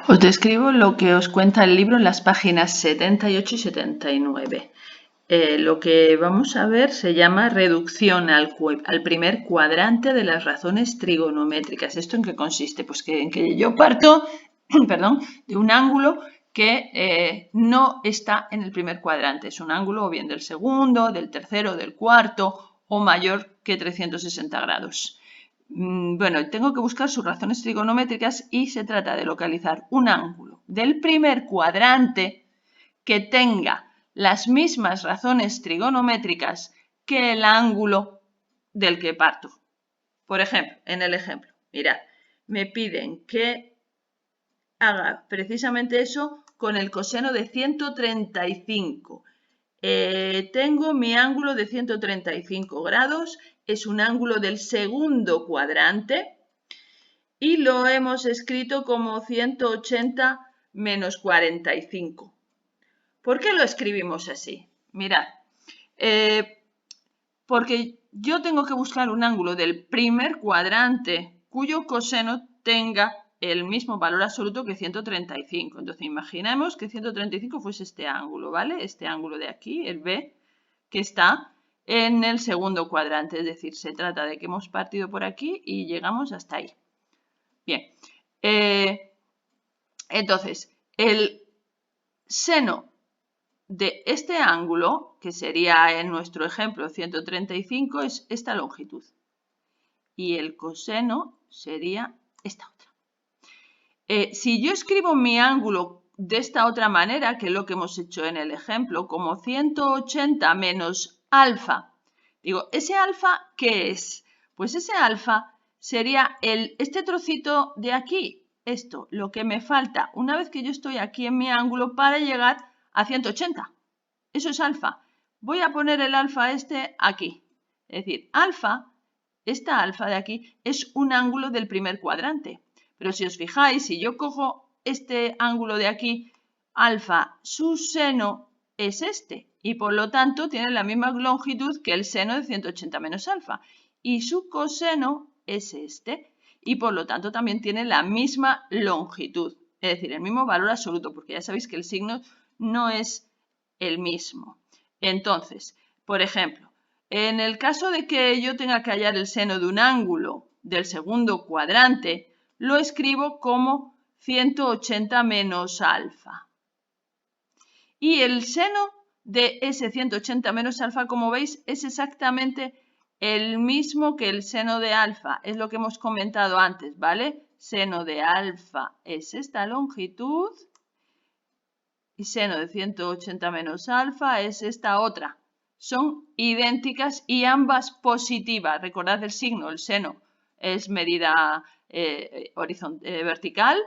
Os describo lo que os cuenta el libro en las páginas 78 y 79. Lo que vamos a ver se llama reducción al primer cuadrante de las razones trigonométricas. ¿Esto en qué consiste? Pues en que yo parto perdón, de un ángulo que no está en el primer cuadrante. Es un ángulo o bien del segundo, del tercero, del cuarto o mayor que 360 grados. Bueno, tengo que buscar sus razones trigonométricas y se trata de localizar un ángulo del primer cuadrante que tenga las mismas razones trigonométricas que el ángulo del que parto. Por ejemplo, en el ejemplo, mirad, me piden que haga precisamente eso con el coseno de 135. Tengo mi ángulo de 135 grados, es un ángulo del segundo cuadrante y lo hemos escrito como 180 menos 45. ¿Por qué lo escribimos así? Mirad, porque yo tengo que buscar un ángulo del primer cuadrante cuyo coseno tenga el mismo valor absoluto que 135. Entonces, imaginemos que 135 fuese este ángulo, ¿vale? Este ángulo de aquí, el B, que está en el segundo cuadrante. Es decir, se trata de que hemos partido por aquí y llegamos hasta ahí. Bien. Entonces, el seno de este ángulo, que sería en nuestro ejemplo 135, es esta longitud. Y el coseno sería esta otra. Si yo escribo mi ángulo de esta otra manera, que es lo que hemos hecho en el ejemplo, como 180 menos alfa, digo, ¿ese alfa qué es? Pues ese alfa sería este trocito de aquí, esto, lo que me falta una vez que yo estoy aquí en mi ángulo para llegar a 180. Eso es alfa. Voy a poner el alfa este aquí. Es decir, esta alfa de aquí, es un ángulo del primer cuadrante. Pero si os fijáis, si yo cojo este ángulo de aquí, alfa, su seno es este. Y por lo tanto tiene la misma longitud que el seno de 180 menos alfa. Y su coseno es este. Y por lo tanto también tiene la misma longitud. Es decir, el mismo valor absoluto, porque ya sabéis que el signo no es el mismo. Entonces, por ejemplo, en el caso de que yo tenga que hallar el seno de un ángulo del segundo cuadrante, lo escribo como 180 menos alfa. Y el seno de ese 180 menos alfa, como veis, es exactamente el mismo que el seno de alfa. Es lo que hemos comentado antes, ¿vale? Seno de alfa es esta longitud y seno de 180 menos alfa es esta otra. Son idénticas y ambas positivas. Recordad el signo, el seno es medida vertical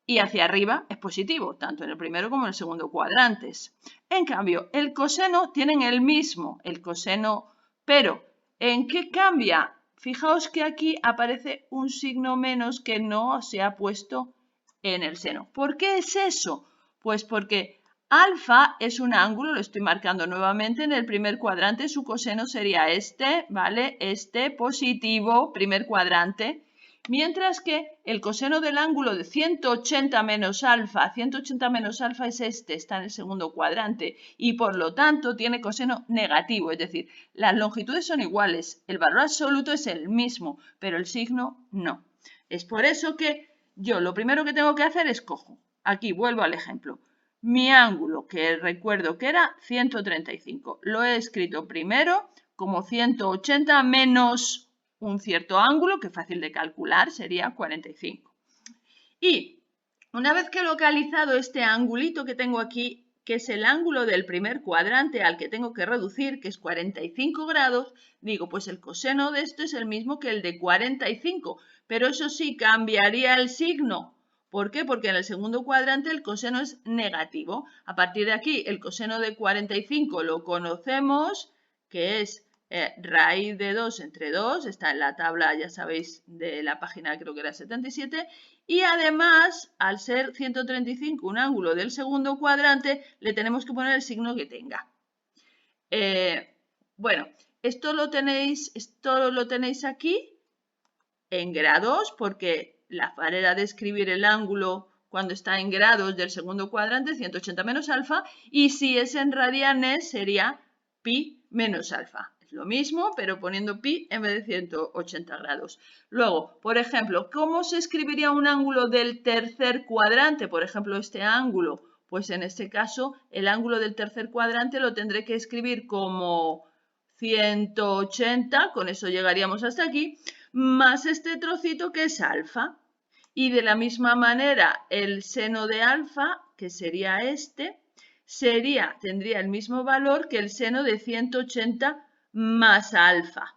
y hacia arriba es positivo, tanto en el primero como en el segundo cuadrantes. En cambio, el coseno tienen el mismo, el coseno, pero ¿en qué cambia? Fijaos que aquí aparece un signo menos que no se ha puesto en el seno. ¿Por qué es eso? Pues porque alfa es un ángulo, lo estoy marcando nuevamente en el primer cuadrante, su coseno sería este, ¿vale? Este positivo, primer cuadrante, mientras que el coseno del ángulo de 180 menos alfa, 180 menos alfa es este, está en el segundo cuadrante y por lo tanto tiene coseno negativo, es decir, las longitudes son iguales, el valor absoluto es el mismo, pero el signo no. Es por eso que yo lo primero que tengo que hacer es cojo, aquí vuelvo al ejemplo, mi ángulo, que recuerdo que era 135, lo he escrito primero como 180 menos un cierto ángulo, que es fácil de calcular, sería 45. Y una vez que he localizado este angulito que tengo aquí, que es el ángulo del primer cuadrante al que tengo que reducir, que es 45 grados, digo, pues el coseno de esto es el mismo que el de 45, pero eso sí, cambiaría el signo. ¿Por qué? Porque en el segundo cuadrante el coseno es negativo. A partir de aquí, el coseno de 45 lo conocemos, que es raíz de 2 entre 2, está en la tabla, ya sabéis, de la página creo que era 77, y además, al ser 135 un ángulo del segundo cuadrante, le tenemos que poner el signo que tenga. Bueno, esto lo tenéis aquí en grados porque la manera de escribir el ángulo cuando está en grados del segundo cuadrante, 180 menos alfa, y si es en radianes sería pi menos alfa. Es lo mismo, pero poniendo pi en vez de 180 grados. Luego, por ejemplo, ¿cómo se escribiría un ángulo del tercer cuadrante? Por ejemplo, este ángulo. Pues en este caso, el ángulo del tercer cuadrante lo tendré que escribir como 180, con eso llegaríamos hasta aquí, más este trocito que es alfa. Y de la misma manera, el seno de alfa, que sería este, tendría el mismo valor que el seno de 180 más alfa,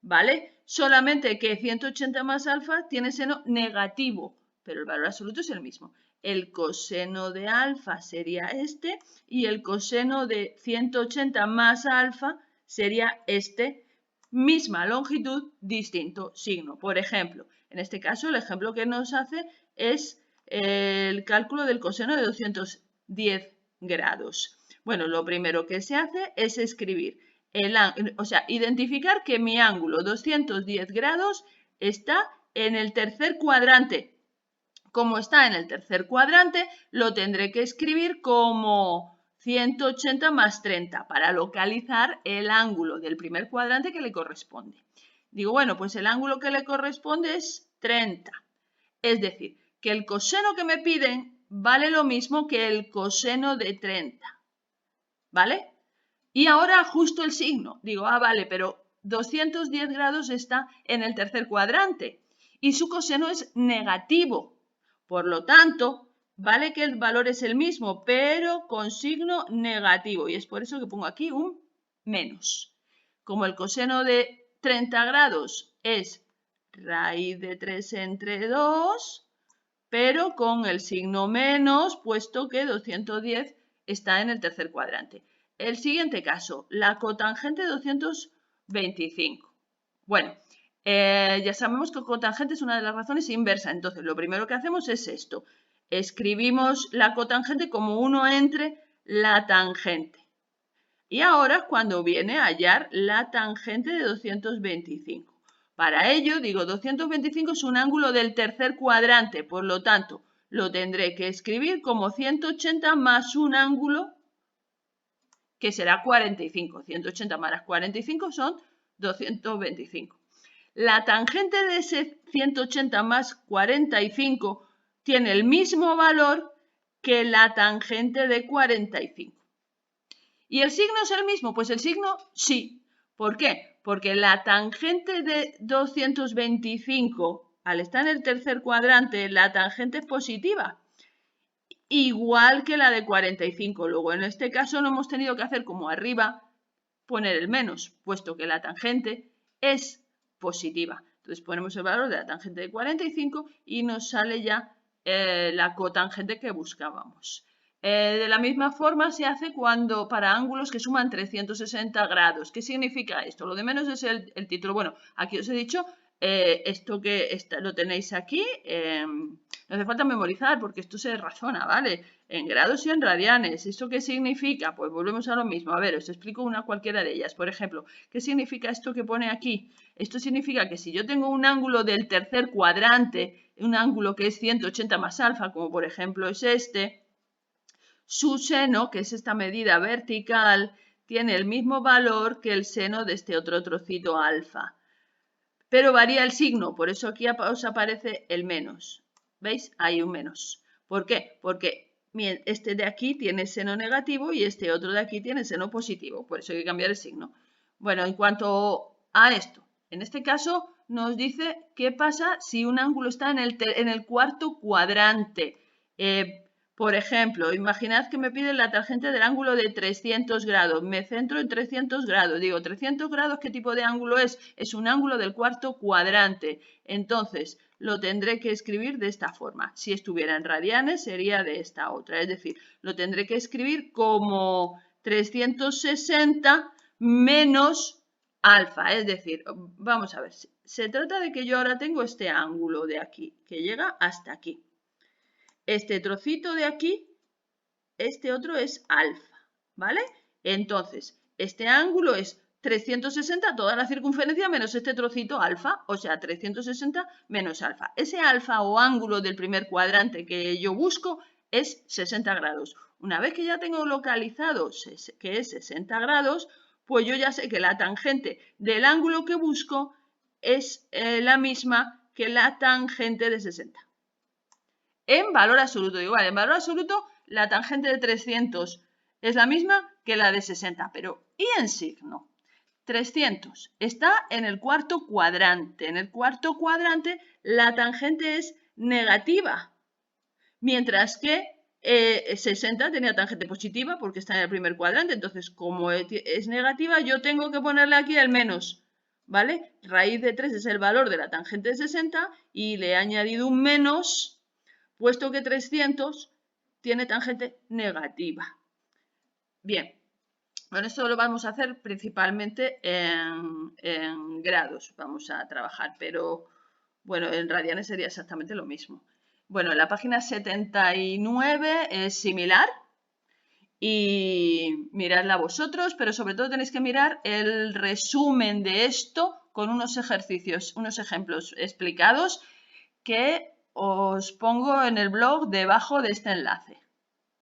¿vale? Solamente que 180 más alfa tiene seno negativo, pero el valor absoluto es el mismo. El coseno de alfa sería este y el coseno de 180 más alfa sería este, misma longitud, distinto signo. Por ejemplo, en este caso el ejemplo que nos hace es el cálculo del coseno de 210 grados. Bueno, lo primero que se hace es escribir identificar que mi ángulo 210 grados está en el tercer cuadrante. Como está en el tercer cuadrante, lo tendré que escribir como 180 más 30 para localizar el ángulo del primer cuadrante que le corresponde. Digo, bueno, pues el ángulo que le corresponde es 30. Es decir, que el coseno que me piden vale lo mismo que el coseno de 30. ¿Vale? Y ahora ajusto el signo. Digo, vale, pero 210 grados está en el tercer cuadrante y su coseno es negativo. Por lo tanto, vale que el valor es el mismo, pero con signo negativo. Y es por eso que pongo aquí un menos. Como el coseno de 30 grados es raíz de 3 entre 2, pero con el signo menos, puesto que 210 está en el tercer cuadrante. El siguiente caso, la cotangente de 225. Bueno, ya sabemos que cotangente es una de las razones inversa. Entonces, lo primero que hacemos es esto. Escribimos la cotangente como 1 entre la tangente. Y ahora, cuando viene a hallar la tangente de 225. Para ello, digo, 225 es un ángulo del tercer cuadrante, por lo tanto, lo tendré que escribir como 180 más un ángulo que será 45. 180 más 45 son 225. La tangente de ese 180 más 45 tiene el mismo valor que la tangente de 45. ¿Y el signo es el mismo? Pues el signo sí. ¿Por qué? Porque la tangente de 225, al estar en el tercer cuadrante, la tangente es positiva. Igual que la de 45. Luego, en este caso, no hemos tenido que hacer como arriba, poner el menos, puesto que la tangente es positiva. Entonces ponemos el valor de la tangente de 45 y nos sale ya la cotangente que buscábamos. De la misma forma se hace cuando para ángulos que suman 360 grados. ¿Qué significa esto? Lo de menos es el título. Bueno, aquí os he dicho esto que lo tenéis aquí. No hace falta memorizar porque esto se razona, ¿vale? En grados y en radianes. ¿Esto qué significa? Pues volvemos a lo mismo. A ver, os explico cualquiera de ellas. Por ejemplo, ¿qué significa esto que pone aquí? Esto significa que si yo tengo un ángulo del tercer cuadrante, un ángulo que es 180 más alfa, como por ejemplo es este, su seno, que es esta medida vertical, tiene el mismo valor que el seno de este otro trocito alfa. Pero varía el signo, por eso aquí os aparece el menos. ¿Veis? Hay un menos. ¿Por qué? Porque este de aquí tiene seno negativo y este otro de aquí tiene seno positivo. Por eso hay que cambiar el signo. Bueno, en cuanto a esto, en este caso nos dice qué pasa si un ángulo está en el cuarto cuadrante. Por ejemplo, imaginad que me piden la tangente del ángulo de 300 grados. Me centro en 300 grados. Digo, 300 grados, ¿qué tipo de ángulo es? Es un ángulo del cuarto cuadrante. Entonces, lo tendré que escribir de esta forma. Si estuviera en radianes, sería de esta otra. Es decir, lo tendré que escribir como 360 menos alfa. Es decir, vamos a ver. Se trata de que yo ahora tengo este ángulo de aquí, que llega hasta aquí. Este trocito de aquí, este otro es alfa, ¿vale? Entonces, este ángulo es 360 toda la circunferencia menos este trocito alfa, o sea, 360 menos alfa. Ese alfa o ángulo del primer cuadrante que yo busco es 60 grados. Una vez que ya tengo localizado que es 60 grados, pues yo ya sé que la tangente del ángulo que busco es la misma que la tangente de 60. En valor absoluto, digo, vale, en valor absoluto la tangente de 300 es la misma que la de 60, pero ¿y en signo? 300 está en el cuarto cuadrante. En el cuarto cuadrante la tangente es negativa, mientras que 60 tenía tangente positiva porque está en el primer cuadrante. Entonces, como es negativa, yo tengo que ponerle aquí el menos, ¿vale? Raíz de 3 es el valor de la tangente de 60 y le he añadido un menos, puesto que 300 tiene tangente negativa. Bien. Bueno, esto lo vamos a hacer principalmente en grados, vamos a trabajar, pero bueno, en radianes sería exactamente lo mismo. Bueno, la página 79 es similar y miradla vosotros, pero sobre todo tenéis que mirar el resumen de esto con unos ejercicios, unos ejemplos explicados que os pongo en el blog debajo de este enlace.